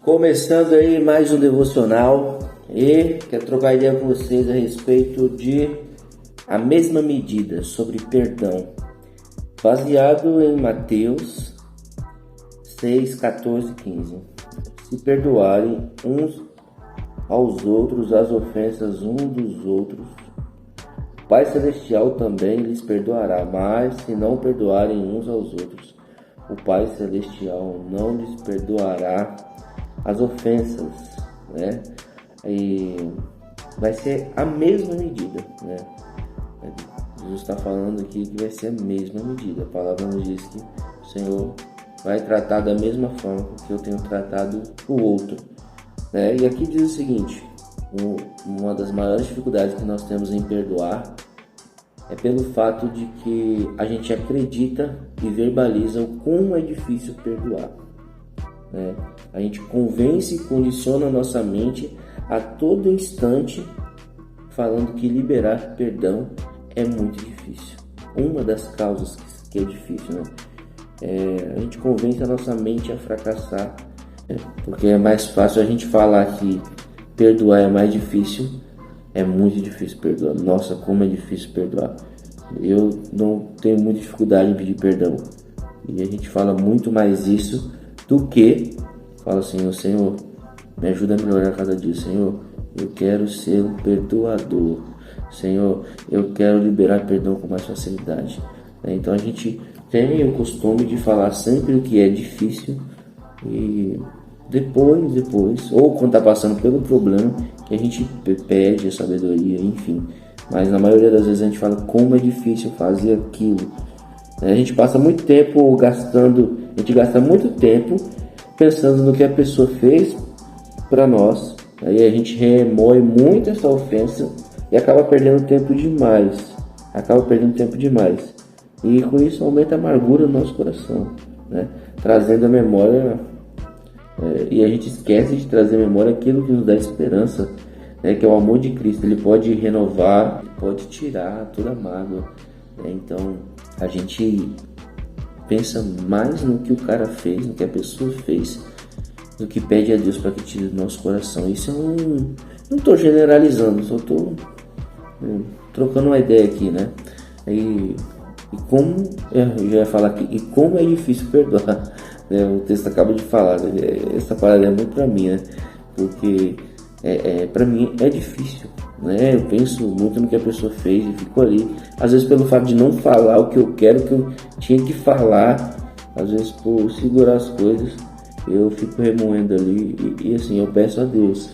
Começando aí mais um devocional e quero trocar ideia com vocês a respeito de a mesma medida sobre perdão, baseado em Mateus 6, 14 e 15. Se perdoarem uns aos outros as ofensas uns dos outros, o Pai Celestial também lhes perdoará, mas se não perdoarem uns aos outros, o Pai Celestial não lhes perdoará as ofensas, né? E vai ser a mesma medida, né? Jesus está falando aqui que vai ser a mesma medida. A palavra nos diz que o Senhor vai tratar da mesma forma que eu tenho tratado o outro, né? E aqui diz o seguinte: uma das maiores dificuldades que nós temos em perdoar é pelo fato de que a gente acredita e verbaliza o quão é difícil perdoar, né? A gente convence e condiciona a nossa mente a todo instante falando que liberar perdão é muito difícil. Uma das causas que é difícil, né? A gente convence a nossa mente a fracassar, né? Porque é mais fácil a gente falar que perdoar é mais difícil. É muito difícil perdoar. Nossa, como é difícil perdoar. Eu não tenho muita dificuldade em pedir perdão. E a gente fala muito mais isso do que fala assim: o Senhor, me ajuda a melhorar cada dia. Senhor, eu quero ser um perdoador. Senhor, eu quero liberar perdão com mais facilidade. Então a gente tem o costume de falar sempre o que é difícil e depois, ou quando está passando pelo problema, que a gente pede a sabedoria, enfim. Mas na maioria das vezes a gente fala como é difícil fazer aquilo. A gente passa muito tempo a gente gasta muito tempo pensando no que a pessoa fez para nós. Aí a gente remoe muito essa ofensa e acaba perdendo tempo demais. E com isso aumenta a amargura no nosso coração, né? Trazendo a memória, e a gente esquece de trazer à memória aquilo que nos dá esperança, né? Que é o amor de Cristo. Ele pode renovar, pode tirar toda a mágoa, né? Então a gente pensa mais no que o cara fez, no que a pessoa fez, do que pede a Deus para que tire do nosso coração. Isso eu não estou generalizando, só estou trocando uma ideia aqui, né? E como eu já ia falar aqui, e como é difícil perdoar, né? O texto acaba de falar, essa parada é muito para mim, né? Porque para mim é difícil, né? Eu penso muito no que a pessoa fez e fico ali, às vezes pelo fato de não falar o que eu quero, que eu tinha que falar, às vezes por segurar as coisas, eu fico remoendo ali e assim, eu peço a Deus,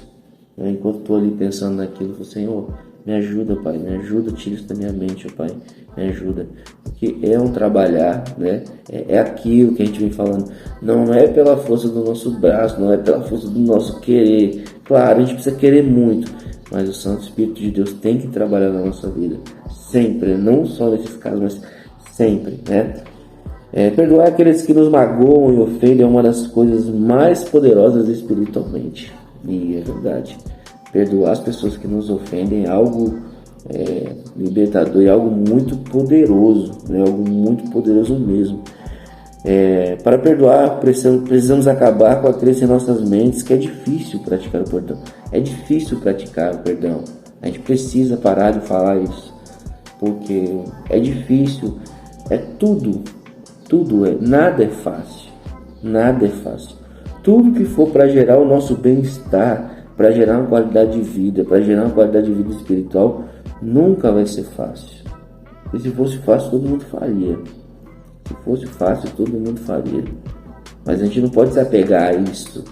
né? Enquanto estou ali pensando naquilo, eu falo: Senhor, me ajuda, Pai, me ajuda, tira isso da minha mente, Pai, me ajuda. Porque é um trabalhar, né? É aquilo que a gente vem falando. Não é pela força do nosso braço, não é pela força do nosso querer. Claro, a gente precisa querer muito, mas o Santo Espírito de Deus tem que trabalhar na nossa vida. Sempre, não só nesses casos, mas sempre, né? Perdoar aqueles que nos magoam e ofendem é uma das coisas mais poderosas espiritualmente. E é verdade. Perdoar as pessoas que nos ofendem é algo libertador, é algo muito poderoso, né? Algo muito poderoso mesmo. Para perdoar, precisamos acabar com a crença em nossas mentes que é difícil praticar o perdão. É difícil praticar o perdão. A gente precisa parar de falar isso, porque é difícil. Nada é fácil. Tudo que for para gerar o nosso bem-estar, para gerar uma qualidade de vida, para gerar uma qualidade de vida espiritual, nunca vai ser fácil. E se fosse fácil, todo mundo faria. Mas a gente não pode se apegar a isso,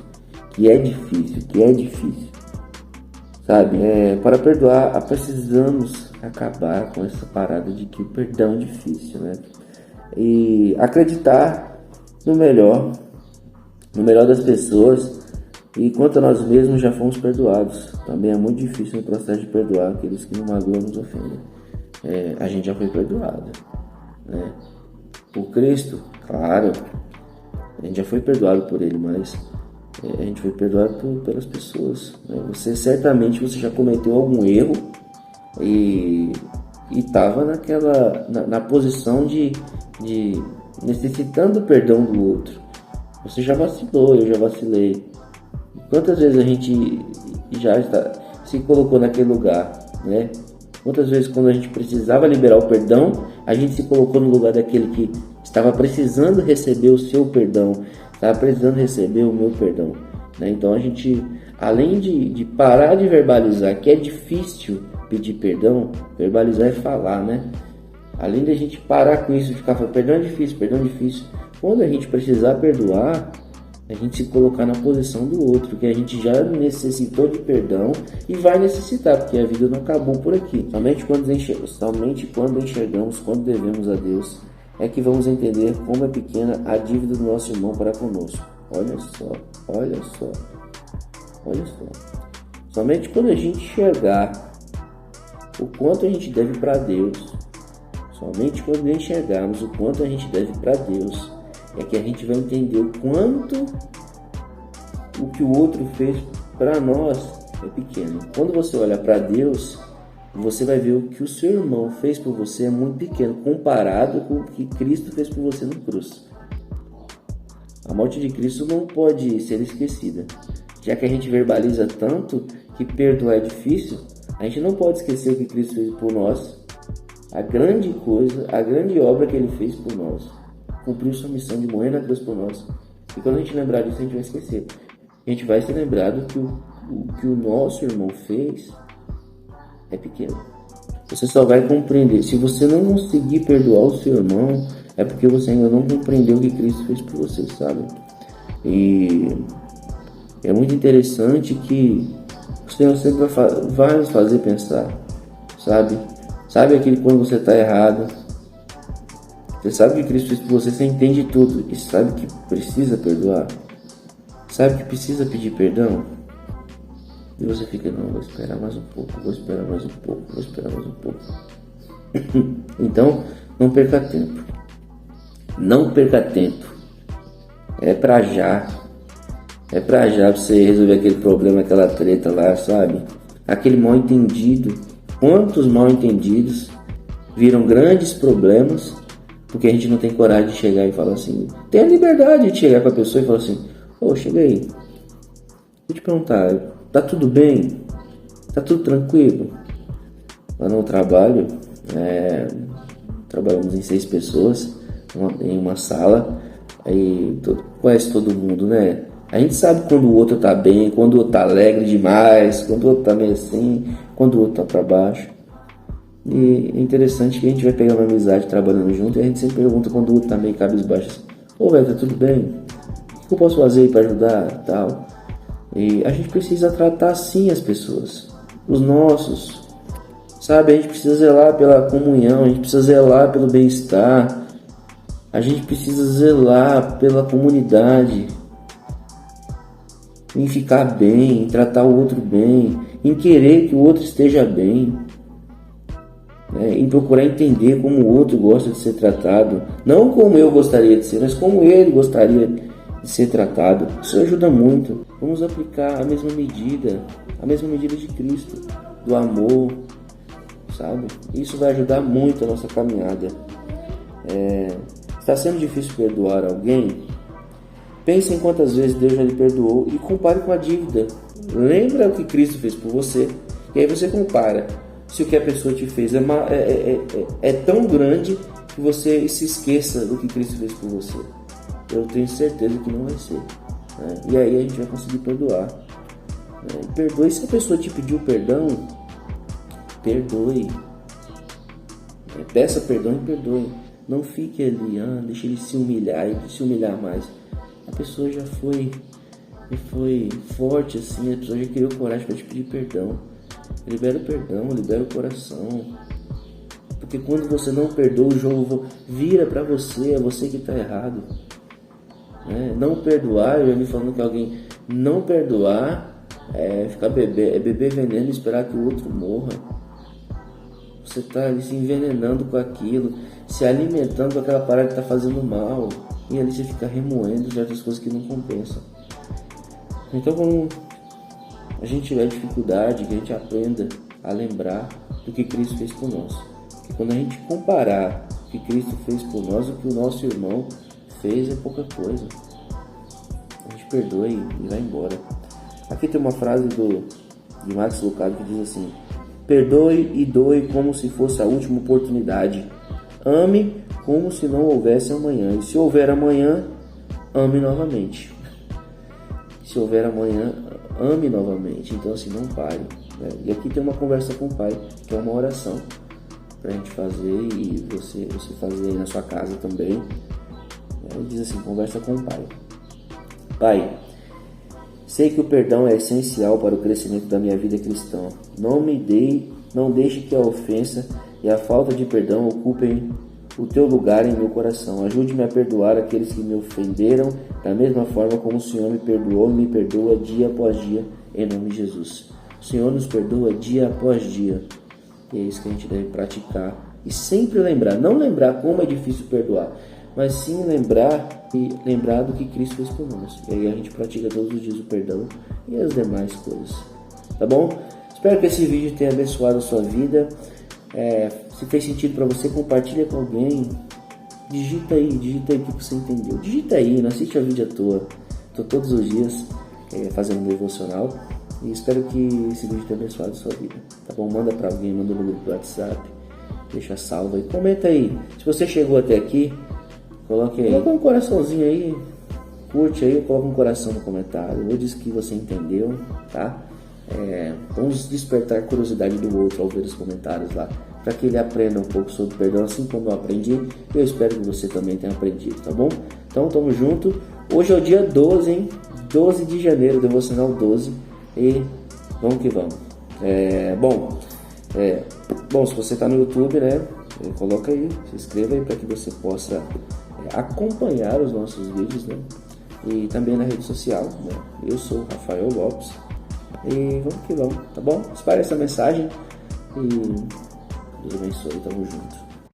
que é difícil. Sabe? Para perdoar, precisamos acabar com essa parada de que o perdão é difícil, né? E acreditar no melhor das pessoas. E quanto a nós mesmos, já fomos perdoados. Também é muito difícil no processo de perdoar aqueles que nos magoam e nos ofendem. A gente já foi perdoado, né? Por Cristo, claro. A gente já foi perdoado por Ele, mas a gente foi perdoado pelas pessoas, né? Certamente você já cometeu algum erro e estava na posição de necessitando do perdão do outro. Você já vacilou, eu já vacilei. Quantas vezes a gente se colocou naquele lugar, né? Quantas vezes, quando a gente precisava liberar o perdão, a gente se colocou no lugar daquele que estava precisando receber o seu perdão, estava precisando receber o meu perdão, né? Então a gente, além de parar de verbalizar, que é difícil pedir perdão, verbalizar é falar, né? Além de a gente parar com isso, de ficar falando, perdão é difícil. Quando a gente precisar perdoar, a gente se colocar na posição do outro, que a gente já necessitou de perdão e vai necessitar, porque a vida não acabou por aqui. Somente quando enxergamos quando devemos a Deus, é que vamos entender como é pequena a dívida do nosso irmão para conosco. Olha só. Somente quando a gente enxergar o quanto a gente deve para Deus, somente quando enxergarmos o quanto a gente deve para Deus, é que a gente vai entender o quanto o que o outro fez para nós é pequeno. Quando você olha para Deus, você vai ver o que o seu irmão fez por você é muito pequeno, comparado com o que Cristo fez por você na cruz. A morte de Cristo não pode ser esquecida. Já que a gente verbaliza tanto que perdoar é difícil, a gente não pode esquecer o que Cristo fez por nós, a grande coisa, a grande obra que Ele fez por nós. Cumpriu sua missão de morrer na cruz por nós. E quando a gente lembrar disso, a gente vai esquecer. A gente vai se lembrar do que o nosso irmão fez é pequeno. Você só vai compreender. Se você não conseguir perdoar o seu irmão, é porque você ainda não compreendeu o que Cristo fez por você, sabe? E é muito interessante que o Senhor sempre vai nos fazer pensar, sabe? Sabe aquele quando você está errado, você sabe o que Cristo fez por você, você entende tudo e sabe que precisa perdoar, sabe que precisa pedir perdão, e você fica, não, vou esperar mais um pouco. Então, não perca tempo, é pra já pra você resolver aquele problema, aquela treta lá, sabe, aquele mal entendido. Quantos mal entendidos viram grandes problemas porque a gente não tem coragem de chegar e falar assim. Tem a liberdade de chegar com a pessoa e falar assim: chega aí, deixa eu te perguntar, tá tudo bem? Tá tudo tranquilo? Lá no trabalho, trabalhamos em 6 pessoas em uma sala, aí conhece todo mundo, né? A gente sabe quando o outro tá bem, quando o outro tá alegre demais, quando o outro tá meio assim, quando o outro tá pra baixo. E é interessante que a gente vai pegar uma amizade trabalhando junto e a gente sempre pergunta quando o outro tá meio cabisbaixo assim: velho, tá tudo bem? O que eu posso fazer aí pra ajudar? Tal. E a gente precisa tratar assim as pessoas, os nossos, sabe? A gente precisa zelar pela comunhão, a gente precisa zelar pelo bem-estar, a gente precisa zelar pela comunidade, em ficar bem, em tratar o outro bem, em querer que o outro esteja bem, né? Em procurar entender como o outro gosta de ser tratado, não como eu gostaria de ser, mas como ele gostaria de ser tratado. Isso ajuda muito. Vamos aplicar a mesma medida de Cristo, do amor, sabe? Isso vai ajudar muito a nossa caminhada. Está sendo difícil perdoar alguém? Pense em quantas vezes Deus já lhe perdoou e compare com a dívida. Lembra o que Cristo fez por você e aí você compara. Se o que a pessoa te fez é tão grande que você se esqueça do que Cristo fez por você. Eu tenho certeza que não vai ser, né? E aí a gente vai conseguir perdoar, né? Perdoe. Se a pessoa te pediu perdão, perdoe, peça perdão e perdoe. Não fique ali, deixa ele se humilhar e se humilhar mais. A pessoa já foi forte assim, a pessoa já criou coragem para te pedir perdão. Libera o perdão, libera o coração. Porque quando você não perdoa, o jogo vira para você, é você que está errado. Não perdoar, eu já me falando que alguém não perdoar ficar beber veneno e esperar que o outro morra. Você está ali se envenenando com aquilo, se alimentando com aquela parada que está fazendo mal, e ali você fica remoendo certas coisas que não compensam. Então, quando a gente tiver dificuldade, que a gente aprenda a lembrar do que Cristo fez por nós. E quando a gente comparar o que Cristo fez por nós, o que o nosso irmão fez é pouca coisa. A gente perdoa e vai embora. Aqui tem uma frase de Max Lucado que diz assim: perdoe e doe como se fosse a última oportunidade. Ame como se não houvesse amanhã. E se houver amanhã, ame novamente. Se houver amanhã, ame novamente. Então assim, não pare, né? E aqui tem uma conversa com o Pai, que é uma oração pra gente fazer, e você fazer aí na sua casa também. Ele diz assim: conversa com o Pai. Pai, sei que o perdão é essencial para o crescimento da minha vida cristã. Não deixe que a ofensa e a falta de perdão ocupem o teu lugar em meu coração. Ajude-me a perdoar aqueles que me ofenderam, da mesma forma como o Senhor me perdoou e me perdoa dia após dia, em nome de Jesus. O Senhor nos perdoa dia após dia. E é isso que a gente deve praticar. E sempre lembrar, não lembrar como é difícil perdoar, mas sim lembrar do que Cristo fez por nós. E aí a gente pratica todos os dias o perdão e as demais coisas. Tá bom? Espero que esse vídeo tenha abençoado a sua vida. Se fez sentido para você, compartilha com alguém. Digita aí o que você entendeu. Digita aí, não assiste a vídeo à toa. Estou todos os dias fazendo um devocional. E espero que esse vídeo tenha abençoado a sua vida. Tá bom? Manda para alguém, manda no grupo do WhatsApp. Deixa salvo aí. Comenta aí. Se você chegou até aqui, coloque aí. Coloca um coraçãozinho aí. Curte aí, coloca um coração no comentário. Ou diz que você entendeu, tá? Vamos despertar a curiosidade do outro ao ver os comentários lá, para que ele aprenda um pouco sobre perdão, assim como eu aprendi. Eu espero que você também tenha aprendido, tá bom? Então, tamo junto. Hoje é o dia 12, hein? 12 de janeiro, devocional 12. E vamos que vamos. Bom, se você tá no YouTube, né? Coloca aí, se inscreva aí para que você possa acompanhar os nossos vídeos, né? E também na rede social, né? Eu sou o Rafael Lopes. E vamos que vamos, tá bom? Espalhe essa mensagem e Deus abençoe, tamo junto.